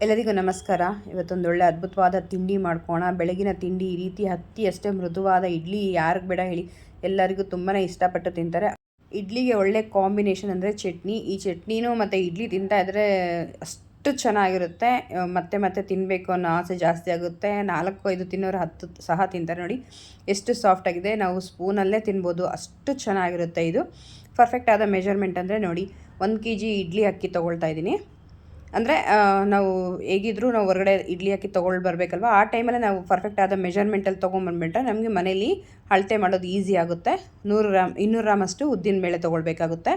ಎಲ್ಲರಿಗೂ ನಮಸ್ಕಾರ. ಇವತ್ತೊಂದು ಒಳ್ಳೆ ಅದ್ಭುತವಾದ ತಿಂಡಿ ಮಾಡ್ಕೋಣ. ಬೆಳಗಿನ ತಿಂಡಿ ಈ ರೀತಿ ಅಷ್ಟೇ ಮೃದುವಾದ ಇಡ್ಲಿ ಯಾರಿಗೆ ಬೇಡ ಹೇಳಿ, ಎಲ್ಲರಿಗೂ ತುಂಬಾ ಇಷ್ಟಪಟ್ಟು ತಿಂತಾರೆ. ಇಡ್ಲಿಗೆ ಒಳ್ಳೆ ಕಾಂಬಿನೇಷನ್ ಅಂದರೆ ಚಟ್ನಿ. ಈ ಚಟ್ನಿನೂ ಮತ್ತು ಇಡ್ಲಿ ತಿಂತಾ ಇದ್ದರೆ ಅಷ್ಟು ಚೆನ್ನಾಗಿರುತ್ತೆ. ಮತ್ತೆ ಮತ್ತೆ ತಿನ್ನಬೇಕು ಅನ್ನೋ ಆಸೆ ಜಾಸ್ತಿ ಆಗುತ್ತೆ. 4-5 ತಿನ್ನೋರು 10 ಸಹ ತಿಂತಾರೆ. ನೋಡಿ ಎಷ್ಟು ಸಾಫ್ಟಾಗಿದೆ. ನಾವು ಸ್ಪೂನಲ್ಲೇ ತಿನ್ಬೋದು, ಅಷ್ಟು ಚೆನ್ನಾಗಿರುತ್ತೆ. ಇದು ಪರ್ಫೆಕ್ಟ್ ಆದ ಮೆಜರ್ಮೆಂಟ್ ಅಂದರೆ ನೋಡಿ, 1 kg ಇಡ್ಲಿ ಅಕ್ಕಿ ತೊಗೊಳ್ತಾ ಇದ್ದೀನಿ. ಅಂದರೆ ನಾವು ಹೇಗಿದ್ದರೂ ನಾವು ಹೊರಗಡೆ ಇಡ್ಲಿ ಅಕ್ಕಿ ತೊಗೊಂಡು ಬರಬೇಕಲ್ವ, ಆ ಟೈಮಲ್ಲಿ ನಾವು ಪರ್ಫೆಕ್ಟ್ ಆದ ಮೆಜರ್ಮೆಂಟಲ್ಲಿ ತೊಗೊಂಬಂದ್ಬಿಟ್ರೆ ನಮಗೆ ಮನೇಲಿ ಅಳತೆ ಮಾಡೋದು ಈಸಿ ಆಗುತ್ತೆ. 200 ಗ್ರಾಮ್ ಅಷ್ಟು ಉದ್ದಿನಬೇಳೆ ತೊಗೊಳ್ಬೇಕಾಗುತ್ತೆ.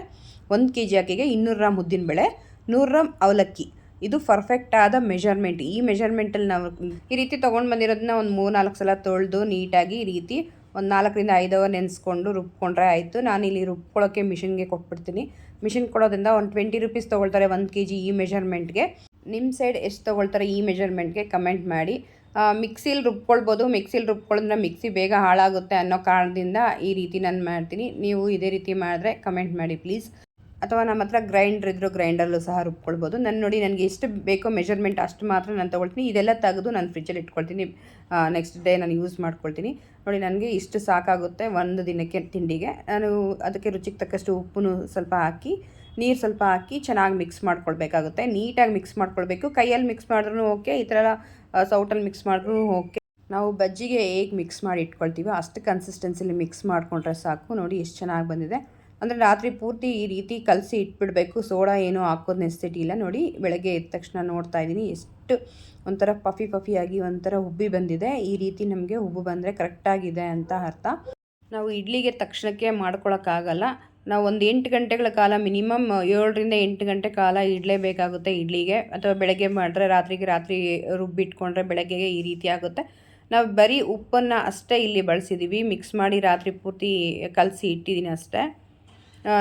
1 kg ಅಕ್ಕಿಗೆ 200 ಗ್ರಾಮ್ ಉದ್ದಿನಬೇಳೆ, 100 ಗ್ರಾಮ್ ಅವಲಕ್ಕಿ. ಇದು ಪರ್ಫೆಕ್ಟ್ ಆದ ಮೆಜರ್ಮೆಂಟ್. ಈ ಮೆಜರ್ಮೆಂಟಲ್ಲಿ ನಾವು ಈ ರೀತಿ ತೊಗೊಂಡು ಬಂದಿರೋದನ್ನ ಒಂದು 3-4 ಸಲ ತೊಳೆದು ನೀಟಾಗಿ ಈ ರೀತಿ ಒಂದು 4-5 ಅವರ್ ನೆನೆಸ್ಕೊಂಡು ರುಬ್ಕೊಂಡ್ರೆ ಆಯಿತು. ನಾನಿಲ್ಲಿ ರುಬ್ಕೊಳ್ಳೋಕ್ಕೆ ಮಿಷಿನ್ಗೆ ಕೊಟ್ಬಿಡ್ತೀನಿ. ಮಿಷಿನ್ ಕೊಡೋದ್ರಿಂದ ಒಂದು 20 ರೂಪೀಸ್ ತೊಗೊಳ್ತಾರೆ 1 kg ಈ ಮೆಜರ್ಮೆಂಟ್ಗೆ. ನಿಮ್ಮ ಸೈಡ್ ಎಷ್ಟು ತೊಗೊಳ್ತಾರೆ ಈ ಮೆಜರ್ಮೆಂಟ್ಗೆ ಕಮೆಂಟ್ ಮಾಡಿ. ಮಿಕ್ಸಿಲಿ ರುಬ್ಕೊಳ್ಬೋದು. ಮಿಕ್ಸಿಲಿ ರುಬ್ಕೊಳ್ಳೋದ್ರೆ ಮಿಕ್ಸಿ ಬೇಗ ಹಾಳಾಗುತ್ತೆ ಅನ್ನೋ ಕಾರಣದಿಂದ ಈ ರೀತಿ ನಾನು ಮಾಡ್ತೀನಿ. ನೀವು ಇದೇ ರೀತಿ ಮಾಡಿದ್ರೆ ಕಮೆಂಟ್ ಮಾಡಿ ಪ್ಲೀಸ್. ಅಥವಾ ನಮ್ಮ ಹತ್ರ ಗ್ರೈಂಡ್ರ್ ಇದ್ದರೂ ಗ್ರೈಂಡರಲ್ಲೂ ಸಹ ರುಬ್ಕೊಳ್ಬೋದು. ನನಗೆ ಎಷ್ಟು ಬೇಕೋ ಮೆಜರ್ಮೆಂಟ್ ಅಷ್ಟು ಮಾತ್ರ ನಾನು ತೊಗೊಳ್ತೀನಿ. ಇದೆಲ್ಲ ತೆಗೆದು ನಾನು ಫ್ರಿಜ್ಜಲ್ಲಿ ಇಟ್ಕೊಳ್ತೀನಿ. ನೆಕ್ಸ್ಟ್ ಡೇ ನಾನು ಯೂಸ್ ಮಾಡ್ಕೊಳ್ತೀನಿ. ನೋಡಿ, ನನಗೆ ಇಷ್ಟು ಸಾಕಾಗುತ್ತೆ ಒಂದು ದಿನಕ್ಕೆ ತಿಂಡಿಗೆ. ನಾನು ಅದಕ್ಕೆ ರುಚಿಗೆ ತಕ್ಕಷ್ಟು ಉಪ್ಪು ಸ್ವಲ್ಪ ಹಾಕಿ, ನೀರು ಸ್ವಲ್ಪ ಹಾಕಿ ಚೆನ್ನಾಗಿ ಮಿಕ್ಸ್ ಮಾಡ್ಕೊಳ್ಬೇಕಾಗುತ್ತೆ. ನೀಟಾಗಿ ಮಿಕ್ಸ್ ಮಾಡ್ಕೊಳ್ಬೇಕು. ಕೈಯಲ್ಲಿ ಮಿಕ್ಸ್ ಮಾಡಿದ್ರೂ ಓಕೆ, ಈ ಥರ ಸೌಟಲ್ಲಿ ಮಿಕ್ಸ್ ಮಾಡಿದ್ರೂ ಓಕೆ. ನಾವು ಬಜ್ಜಿಗೆ ಹೇಗೆ ಮಿಕ್ಸ್ ಮಾಡಿ ಇಟ್ಕೊಳ್ತೀವೋ ಅಷ್ಟು ಕನ್ಸಿಸ್ಟೆನ್ಸಿಲಿ ಮಿಕ್ಸ್ ಮಾಡಿಕೊಂಡ್ರೆ ಸಾಕು. ನೋಡಿ ಎಷ್ಟು ಚೆನ್ನಾಗಿ ಬಂದಿದೆ. ಅಂದರೆ ರಾತ್ರಿ ಪೂರ್ತಿ ಈ ರೀತಿ ಕಲಸಿ ಇಟ್ಬಿಡಬೇಕು. ಸೋಡಾ ಏನೂ ಹಾಕೋದು ನೆಸಿಟಿ ಇಲ್ಲ. ನೋಡಿ, ಬೆಳಗ್ಗೆ ಎದ್ದ ತಕ್ಷಣ ನೋಡ್ತಾ ಇದ್ದೀನಿ ಎಷ್ಟು ಒಂಥರ ಪಫಿಯಾಗಿ ಒಂಥರ ಉಬ್ಬಿ ಬಂದಿದೆ. ಈ ರೀತಿ ನಮಗೆ ಉಬ್ಬು ಬಂದರೆ ಕರೆಕ್ಟಾಗಿದೆ ಅಂತ ಅರ್ಥ. ನಾವು ಇಡ್ಲಿಗೆ ತಕ್ಷಣಕ್ಕೆ ಮಾಡ್ಕೊಳಕ್ಕಾಗಲ್ಲ. ನಾವು ಒಂದು 8 ಗಂಟೆಗಳ ಕಾಲ ಮಿನಿಮಮ್ 7ರಿಂದ 8 ಗಂಟೆ ಕಾಲ ಇಡಲೇಬೇಕಾಗುತ್ತೆ ಇಡ್ಲಿಗೆ. ಅಥವಾ ಬೆಳಗ್ಗೆ ಮಾಡಿದ್ರೆ ರಾತ್ರಿ ರುಬ್ಬಿಟ್ಕೊಂಡ್ರೆ ಬೆಳಗ್ಗೆಗೆ ಈ ರೀತಿ ಆಗುತ್ತೆ. ನಾವು ಬರೀ ಉಪ್ಪನ್ನು ಅಷ್ಟೇ ಇಲ್ಲಿ ಬಳಸಿದ್ದೀವಿ. ಮಿಕ್ಸ್ ಮಾಡಿ ರಾತ್ರಿ ಪೂರ್ತಿ ಕಲಸಿ ಇಟ್ಟಿದ್ದೀನಿ ಅಷ್ಟೇ.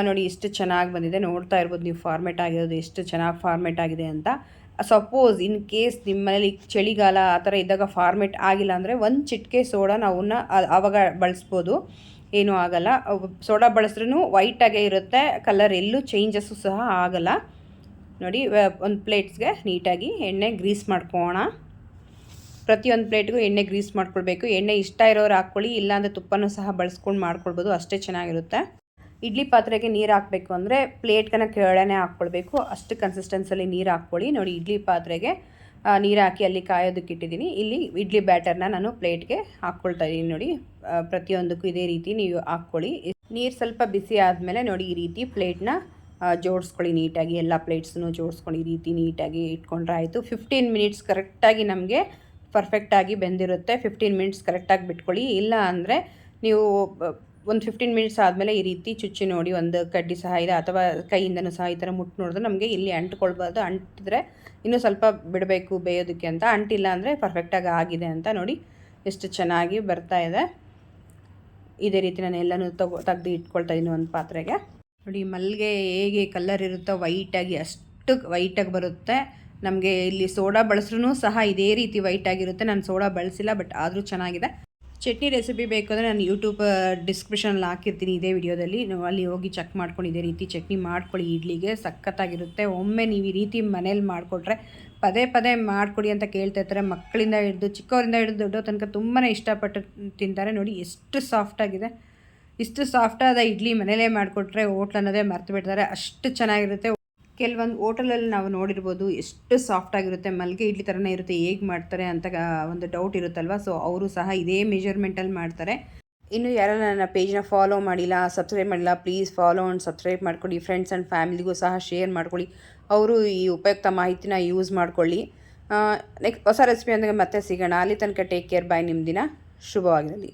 ನೋಡಿ ಎಷ್ಟು ಚೆನ್ನಾಗಿ ಬಂದಿದೆ. ನೋಡ್ತಾ ಇರ್ಬೋದು ನೀವು ಫಾರ್ಮೇಟ್ ಆಗಿರೋದು ಎಷ್ಟು ಚೆನ್ನಾಗಿ ಫಾರ್ಮೇಟ್ ಆಗಿದೆ ಅಂತ. ಸಪೋಸ್ ಇನ್ ಕೇಸ್ ನಿಮ್ಮ ಮನೇಲಿ ಚಳಿಗಾಲ ಆ ಥರ ಇದ್ದಾಗ ಫಾರ್ಮೇಟ್ ಆಗಿಲ್ಲ ಅಂದರೆ ಒಂದು ಚಿಟಿಕೆ ಸೋಡಾ ನಾವನ್ನ ಆವಾಗ ಬಳಸ್ಬೋದು, ಏನೂ ಆಗಲ್ಲ. ಸೋಡಾ ಬಳಸಿದ್ರೂ ವೈಟಾಗೇ ಇರುತ್ತೆ, ಕಲರ್ ಎಲ್ಲೂ ಚೇಂಜಸ್ಸು ಸಹ ಆಗಲ್ಲ. ನೋಡಿ, ಒಂದು ಪ್ಲೇಟ್ಸ್ಗೆ ನೀಟಾಗಿ ಎಣ್ಣೆ ಗ್ರೀಸ್ ಮಾಡ್ಕೊಳ್ಳೋಣ. ಪ್ರತಿಯೊಂದು ಪ್ಲೇಟ್ಗೂ ಎಣ್ಣೆ ಗ್ರೀಸ್ ಮಾಡ್ಕೊಳ್ಬೇಕು. ಎಣ್ಣೆ ಇಷ್ಟ ಇರೋರು ಹಾಕ್ಕೊಳ್ಳಿ, ಇಲ್ಲಾಂದರೆ ತುಪ್ಪನೂ ಸಹ ಬಳಸ್ಕೊಂಡು ಮಾಡ್ಕೊಳ್ಬೋದು, ಅಷ್ಟೇ ಚೆನ್ನಾಗಿರುತ್ತೆ. ಇಡ್ಲಿ ಪಾತ್ರೆಗೆ ನೀರು ಹಾಕಬೇಕು ಅಂದರೆ ಪ್ಲೇಟ್ಗನ ಕೆಳಗಡೆ ಹಾಕ್ಕೊಳ್ಬೇಕು. ಅಷ್ಟು ಕನ್ಸಿಸ್ಟೆನ್ಸಲ್ಲಿ ನೀರು ಹಾಕ್ಕೊಳ್ಳಿ. ನೋಡಿ, ಇಡ್ಲಿ ಪಾತ್ರೆಗೆ ನೀರು ಹಾಕಿ ಅಲ್ಲಿ ಕಾಯೋದಕ್ಕೆ ಇಟ್ಟಿದ್ದೀನಿ. ಇಲ್ಲಿ ಇಡ್ಲಿ ಬ್ಯಾಟರ್ನ ನಾನು ಪ್ಲೇಟ್ಗೆ ಹಾಕ್ಕೊಳ್ತಾ ಇದ್ದೀನಿ. ನೋಡಿ, ಪ್ರತಿಯೊಂದಕ್ಕೂ ಇದೇ ರೀತಿ ನೀವು ಹಾಕ್ಕೊಳ್ಳಿ. ನೀರು ಸ್ವಲ್ಪ ಬಿಸಿ ಆದಮೇಲೆ ನೋಡಿ ಈ ರೀತಿ ಪ್ಲೇಟ್ನ ಜೋಡಿಸ್ಕೊಳ್ಳಿ ನೀಟಾಗಿ. ಎಲ್ಲ ಪ್ಲೇಟ್ಸನ್ನು ಜೋಡಿಸ್ಕೊಂಡು ಈ ರೀತಿ ನೀಟಾಗಿ ಇಟ್ಕೊಂಡ್ರೆ ಆಯಿತು. 15 ಮಿನಿಟ್ಸ್ ಕರೆಕ್ಟಾಗಿ ನಮಗೆ ಪರ್ಫೆಕ್ಟಾಗಿ ಬೆಂದಿರುತ್ತೆ. 15 ಮಿನಿಟ್ಸ್ ಕರೆಕ್ಟಾಗಿ ಬಿಟ್ಕೊಳ್ಳಿ. ಇಲ್ಲ ಅಂದರೆ ನೀವು ಒಂದು 15 ಮಿನಿಟ್ಸ್ ಆದಮೇಲೆ ಈ ರೀತಿ ಚುಚ್ಚಿ ನೋಡಿ, ಒಂದು ಕಡ್ಡಿ ಸಹ ಇದೆ ಅಥವಾ ಕೈಯಿಂದನೂ ಸಹ ಈ ಥರ ಮುಟ್ಟು ನೋಡಿದ್ರೆ ನಮಗೆ ಇಲ್ಲಿ ಅಂಟ್ಕೊಳ್ಬಾರ್ದು. ಅಂಟಿದ್ರೆ ಇನ್ನೂ ಸ್ವಲ್ಪ ಬಿಡಬೇಕು ಬೇಯೋದಕ್ಕೆ ಅಂತ. ಅಂಟಿಲ್ಲ ಅಂದರೆ ಪರ್ಫೆಕ್ಟಾಗಿ ಆಗಿದೆ ಅಂತ. ನೋಡಿ ಎಷ್ಟು ಚೆನ್ನಾಗಿ ಬರ್ತಾ ಇದೆ. ಇದೇ ರೀತಿ ನಾನು ಎಲ್ಲನೂ ತೆಗ್ದು ಇಟ್ಕೊಳ್ತಾ ಇದ್ದೀನಿ ಒಂದು ಪಾತ್ರೆಗೆ. ನೋಡಿ, ಮಲ್ಲಿಗೆ ಹೇಗೆ ಕಲರ್ ಇರುತ್ತೋ ವೈಟಾಗಿ ಅಷ್ಟು ವೈಟಾಗಿ ಬರುತ್ತೆ. ನಮಗೆ ಇಲ್ಲಿ ಸೋಡಾ ಬಳಸ್ರೂ ಸಹ ಇದೇ ರೀತಿ ವೈಟಾಗಿರುತ್ತೆ. ನಾನು ಸೋಡಾ ಬಳಸಿಲ್ಲ, ಬಟ್ ಆದರೂ ಚೆನ್ನಾಗಿದೆ. ಚಟ್ನಿ ರೆಸಿಪಿ ಬೇಕು ಅಂದರೆ ನಾನು ಯೂಟ್ಯೂಬ್ ಡಿಸ್ಕ್ರಿಪ್ಷನಲ್ಲಿ ಹಾಕಿರ್ತೀನಿ ಇದೇ ವಿಡಿಯೋದಲ್ಲಿ. ನೀವು ಅಲ್ಲಿ ಹೋಗಿ ಚೆಕ್ ಮಾಡ್ಕೊಂಡು ಇದೇ ರೀತಿ ಚಟ್ನಿ ಮಾಡ್ಕೊಳ್ಳಿ. ಇಡ್ಲಿಗೆ ಸಖತ್ತಾಗಿರುತ್ತೆ. ಒಮ್ಮೆ ನೀವು ಈ ರೀತಿ ಮನೇಲಿ ಮಾಡಿಕೊಟ್ರೆ ಪದೇ ಮಾಡಿಕೊಡಿ ಅಂತ ಕೇಳ್ತಾ ಇರ್ತಾರೆ. ಮಕ್ಕಳಿಂದ ಹಿಡಿದು ಚಿಕ್ಕವರಿಂದ ಹಿಡಿದು ದೊಡ್ಡ ತನಕ ತುಂಬಾ ಇಷ್ಟಪಟ್ಟು ತಿಂತಾರೆ. ನೋಡಿ ಎಷ್ಟು ಸಾಫ್ಟಾಗಿದೆ. ಇಷ್ಟು ಸಾಫ್ಟಾದ ಇಡ್ಲಿ ಮನೇಲೇ ಮಾಡಿಕೊಟ್ರೆ ಹೋಟ್ಲ್ ಅನ್ನೋದೇ ಮರ್ತು ಬಿಡ್ತಾರೆ, ಅಷ್ಟು ಚೆನ್ನಾಗಿರುತ್ತೆ. ಕೆಲವೊಂದು ಹೋಟೆಲಲ್ಲಿ ನಾವು ನೋಡಿರ್ಬೋದು ಎಷ್ಟು ಸಾಫ್ಟಾಗಿರುತ್ತೆ. ಮಲ್ಲಿಗೆ ಇಡ್ಲಿ ಥರನೇ ಇರುತ್ತೆ. ಹೇಗೆ ಮಾಡ್ತಾರೆ ಅಂತ ಒಂದು ಡೌಟ್ ಇರುತ್ತಲ್ವ. ಸೊ ಅವರು ಸಹ ಇದೇ ಮೆಜರ್ಮೆಂಟಲ್ಲಿ ಮಾಡ್ತಾರೆ. ಇನ್ನು ಯಾರೆಲ್ಲ ನನ್ನ ಪೇಜ್ನ ಫಾಲೋ ಮಾಡಿಲ್ಲ, ಸಬ್ಸ್ಕ್ರೈಬ್ ಮಾಡಿಲ್ಲ, ಪ್ಲೀಸ್ ಫಾಲೋ ಆ್ಯಂಡ್ ಸಬ್ಸ್ಕ್ರೈಬ್ ಮಾಡ್ಕೊಳ್ಳಿ. ಫ್ರೆಂಡ್ಸ್ ಆ್ಯಂಡ್ ಫ್ಯಾಮಿಲಿಗೂ ಸಹ ಶೇರ್ ಮಾಡ್ಕೊಳ್ಳಿ. ಅವರು ಈ ಉಪಯುಕ್ತ ಮಾಹಿತಿನ ಯೂಸ್ ಮಾಡ್ಕೊಳ್ಳಿ. ನೆಕ್ಸ್ಟ್ ಹೊಸ ರೆಸಿಪಿ ಅಂದರೆ ಮತ್ತೆ ಸಿಗೋಣ. ಅಲ್ಲಿ ತನಕ ಟೇಕ್ ಕೇರ್. ಬಾಯ್. ನಿಮ್ಮ ದಿನ ಶುಭವಾಗಿರಲಿ.